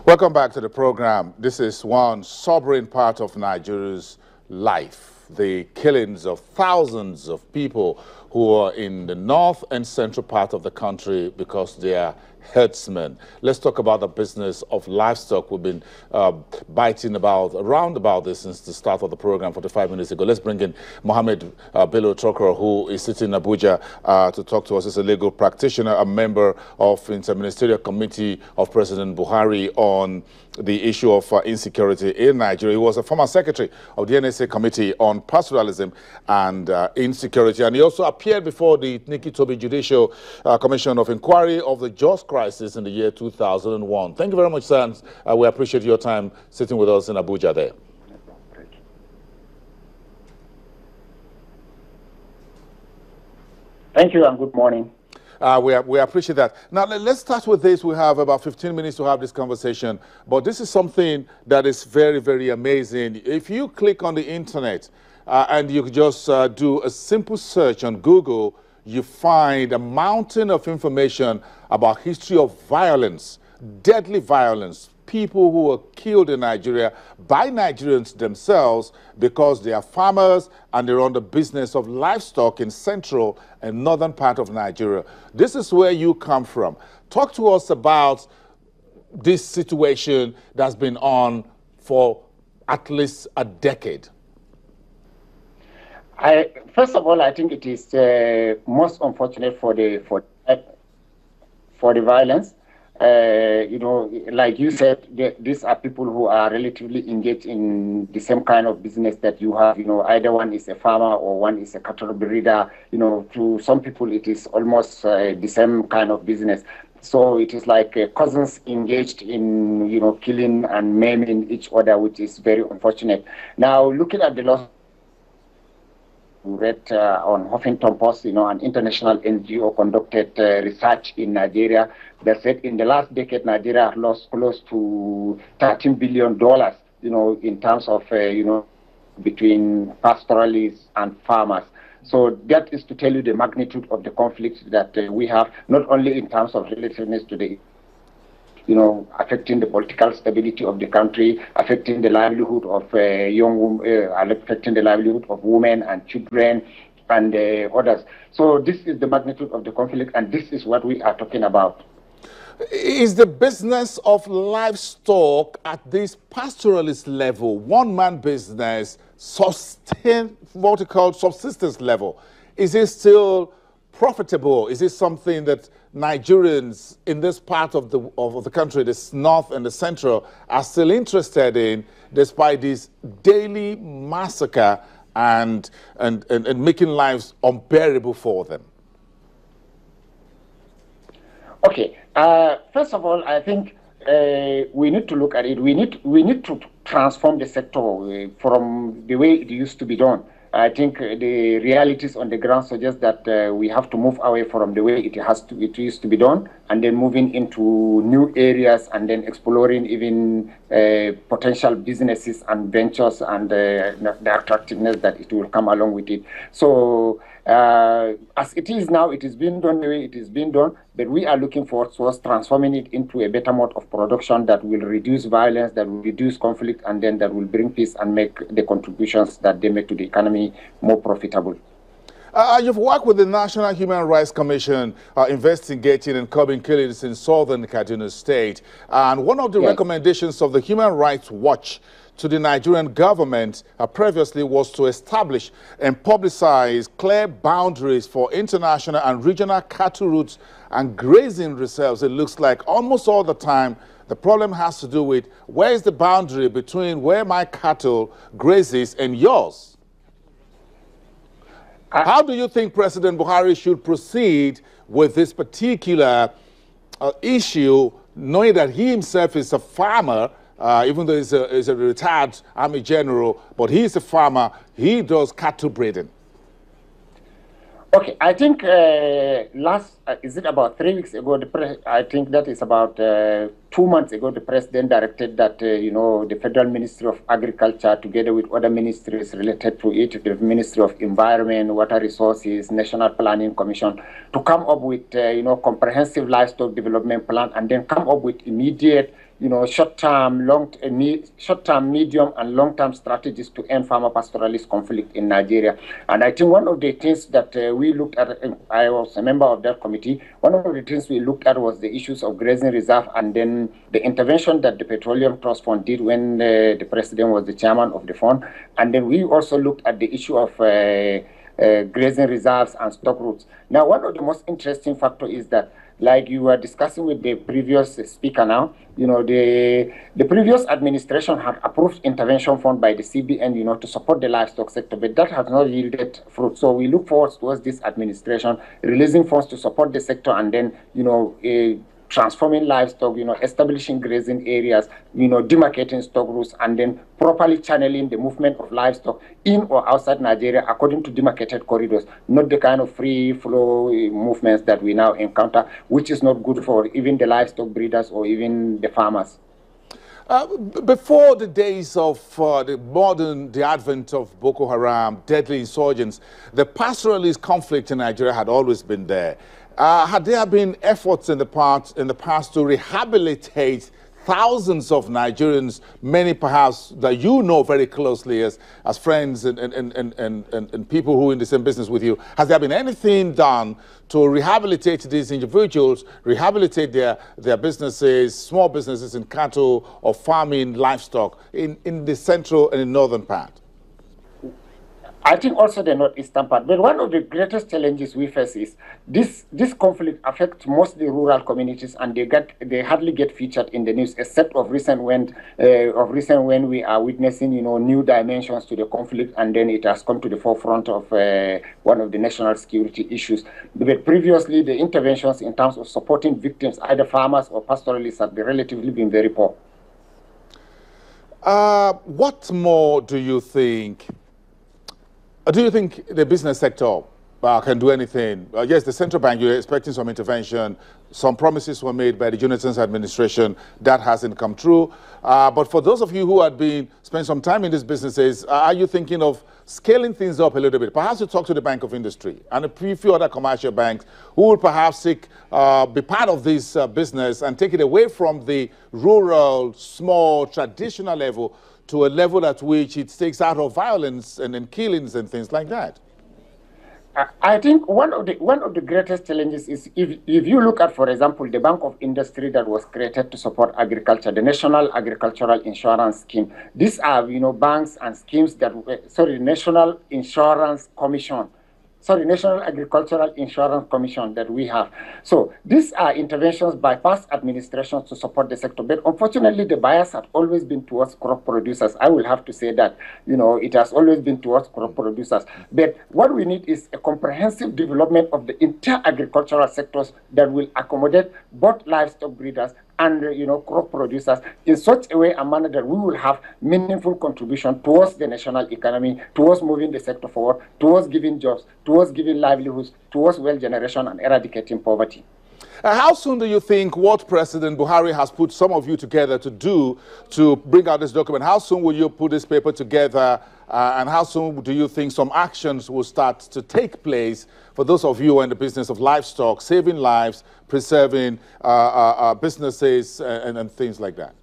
Welcome back to the program. This is one sobering part of Nigeria's life, the killings of thousands of people who are in the north and central part of the country because they are herdsmen. Let's talk about the business of livestock. We've been biting around about this since the start of the program 45 minutes ago. Let's bring in Mohammed Bello Tokro, who is sitting in Abuja to talk to us. He's a legal practitioner, a member of the Interministerial Committee of President Buhari on the issue of insecurity in Nigeria. He was a former secretary of the NSA Committee on Pastoralism and Insecurity, and he also appeared before the Nikki Toby Judicial Commission of Inquiry of the Jos crisis in the year 2001. Thank you very much, sir. We appreciate your time sitting with us in Abuja there. Thank you and good morning. We appreciate that. Now, let's start with this. We have about 15 minutes to have this conversation, but this is something that is very, very amazing. If you click on the internet and you just do a simple search on Google, you find a mountain of information about history of violence, deadly violence, people who were killed in Nigeria by Nigerians themselves because they are farmers and they're on the business of livestock in central and northern part of Nigeria. This is where you come from. Talk to us about this situation that's been on for at least a decade. First of all, I think it is most unfortunate for the violence. You know, like you said, these are people who are relatively engaged in the same kind of business that you have. You know, either one is a farmer or one is a cattle breeder. You know, to some people it is almost the same kind of business. So it is like cousins engaged in, you know, killing and maiming each other, which is very unfortunate. Now, looking at the loss, read on Huffington Post, you know, an international NGO conducted research in Nigeria that said in the last decade, Nigeria lost close to $13 billion, you know, in terms of, you know, between pastoralists and farmers. So that is to tell you the magnitude of the conflict that we have, not only in terms of relativeness to the, you know, affecting the political stability of the country, affecting the livelihood of young women, affecting the livelihood of women and children and others. So this is the magnitude of the conflict, and this is what we are talking about. Is the business of livestock at this pastoralist level, one-man business, what we call subsistence level, is it still profitable? Is it something that Nigerians in this part of the country, this north and the central, are still interested in, despite this daily massacre and making lives unbearable for them? Okay. First of all, I think we need to look at it. We need to transform the sector from the way it used to be done. I think the realities on the ground suggest that we have to move away from the way it used to be done, and then moving into new areas and then exploring even potential businesses and ventures and the attractiveness that it will come along with it. So as it is now, it is being done the way it is being done, but we are looking forward towards transforming it into a better mode of production that will reduce violence, that will reduce conflict, and then that will bring peace and make the contributions that they make to the economy more profitable. You've worked with the National Human Rights Commission investigating and curbing killings in southern Kaduna State. And one of the recommendations of the Human Rights Watch to the Nigerian government previously was to establish and publicize clear boundaries for international and regional cattle routes and grazing reserves. It looks like almost all the time the problem has to do with where is the boundary between where my cattle grazes and yours. How do you think President Buhari should proceed with this particular issue, knowing that he himself is a farmer, even though he's a retired army general, but he's a farmer, he does cattle breeding? Okay, I think is it about 3 weeks ago, I think that is about 2 months ago, the president directed that, you know, the Federal Ministry of Agriculture, together with other ministries related to it, the Ministry of Environment, Water Resources, National Planning Commission, to come up with, you know, comprehensive livestock development plan, and then come up with immediate short-term, medium, and long-term strategies to end farmer pastoralist conflict in Nigeria. And I think one of the things that we looked at, I was a member of that committee, one of the things we looked at was the issues of grazing reserve and then the intervention that the Petroleum Trust Fund did when the president was the chairman of the fund. And then we also looked at the issue of grazing reserves and stock routes. Now, one of the most interesting factors is that, like you were discussing with the previous speaker now, the previous administration had approved intervention fund by the CBN, to support the livestock sector, but that has not yielded fruit. So we look forward towards this administration releasing funds to support the sector and then, transforming livestock, establishing grazing areas, demarcating stock routes, and then properly channeling the movement of livestock in or outside Nigeria according to demarcated corridors, not the kind of free flow movements that we now encounter, which is not good for even the livestock breeders or even the farmers. Before the days of the advent of Boko Haram, deadly insurgents, the pastoralist conflict in Nigeria had always been there. Had there been efforts in the past to rehabilitate thousands of Nigerians, many perhaps that you know very closely as friends and people who are in the same business with you? Has there been anything done to rehabilitate these individuals, rehabilitate their businesses, small businesses in cattle or farming, livestock in the central and the northern part? I think also the northeastern part. But one of the greatest challenges we face is this conflict affects mostly rural communities, and they hardly get featured in the news, except of recent when we are witnessing new dimensions to the conflict, and then it has come to the forefront of one of the national security issues. But previously, the interventions in terms of supporting victims, either farmers or pastoralists, have relatively been very poor. What more do you think? Do you think the business sector can do anything? Yes, the central bank, you're expecting some intervention. Some promises were made by the Jonathan's administration. That hasn't come true. But for those of you who had spent some time in these businesses, are you thinking of scaling things up a little bit? Perhaps you talk to the Bank of Industry and a few other commercial banks who will perhaps be part of this business and take it away from the rural, small, traditional level to a level at which it takes out of violence and killings and things like that. I think one of the greatest challenges is if you look at, for example, the Bank of Industry that was created to support agriculture, the National Agricultural Insurance Scheme. These are banks and schemes that National Insurance Commission. National Agricultural Insurance Commission that we have. So these are interventions by past administrations to support the sector. But unfortunately, the bias has always been towards crop producers. I will have to say that, it has always been towards crop producers. But what we need is a comprehensive development of the entire agricultural sectors that will accommodate both livestock breeders and crop producers in such a way and manner that we will have meaningful contribution towards the national economy, towards moving the sector forward, towards giving jobs, towards giving livelihoods, towards wealth generation and eradicating poverty. How soon do you think what President Buhari has put some of you together to do to bring out this document, how soon will you put this paper together and how soon do you think some actions will start to take place for those of you who are in the business of livestock, saving lives, preserving businesses and things like that?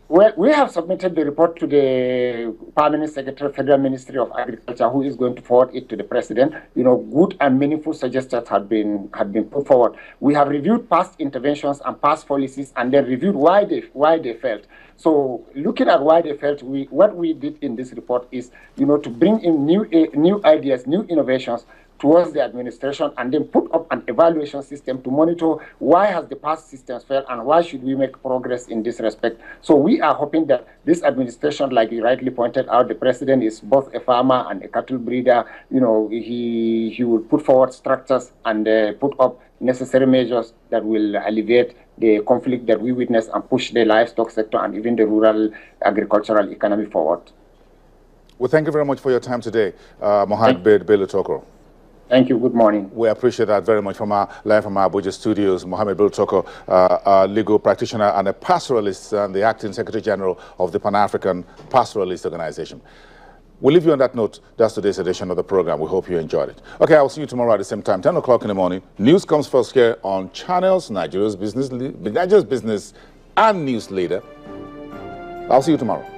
Well, we have submitted the report to the Permanent Secretary, Federal Ministry of Agriculture, who is going to forward it to the President. Good and meaningful suggestions have been put forward. We have reviewed past interventions and past policies, and then reviewed why they failed. So, looking at why they failed, what we did in this report is, to bring in new ideas, new innovations towards the administration, and then put up an evaluation system to monitor why has the past systems failed and why should we make progress in this respect. So we are hoping that this administration, like you rightly pointed out, the president is both a farmer and a cattle breeder. He will put forward structures and put up necessary measures that will alleviate the conflict that we witness and push the livestock sector and even the rural agricultural economy forward. Well, thank you very much for your time today, Mohammed Bello Tokoro. Thank you. Good morning. We appreciate that very much. Live from our Abuja studios, Mohammed Bello Tokoro, a legal practitioner and a pastoralist and the acting Secretary General of the Pan-African Pastoralist Organization. We'll leave you on that note. That's today's edition of the program. We hope you enjoyed it. Okay, I'll see you tomorrow at the same time, 10 o'clock in the morning. News comes first here on Channels, Nigeria's Business and newsletter. I'll see you tomorrow.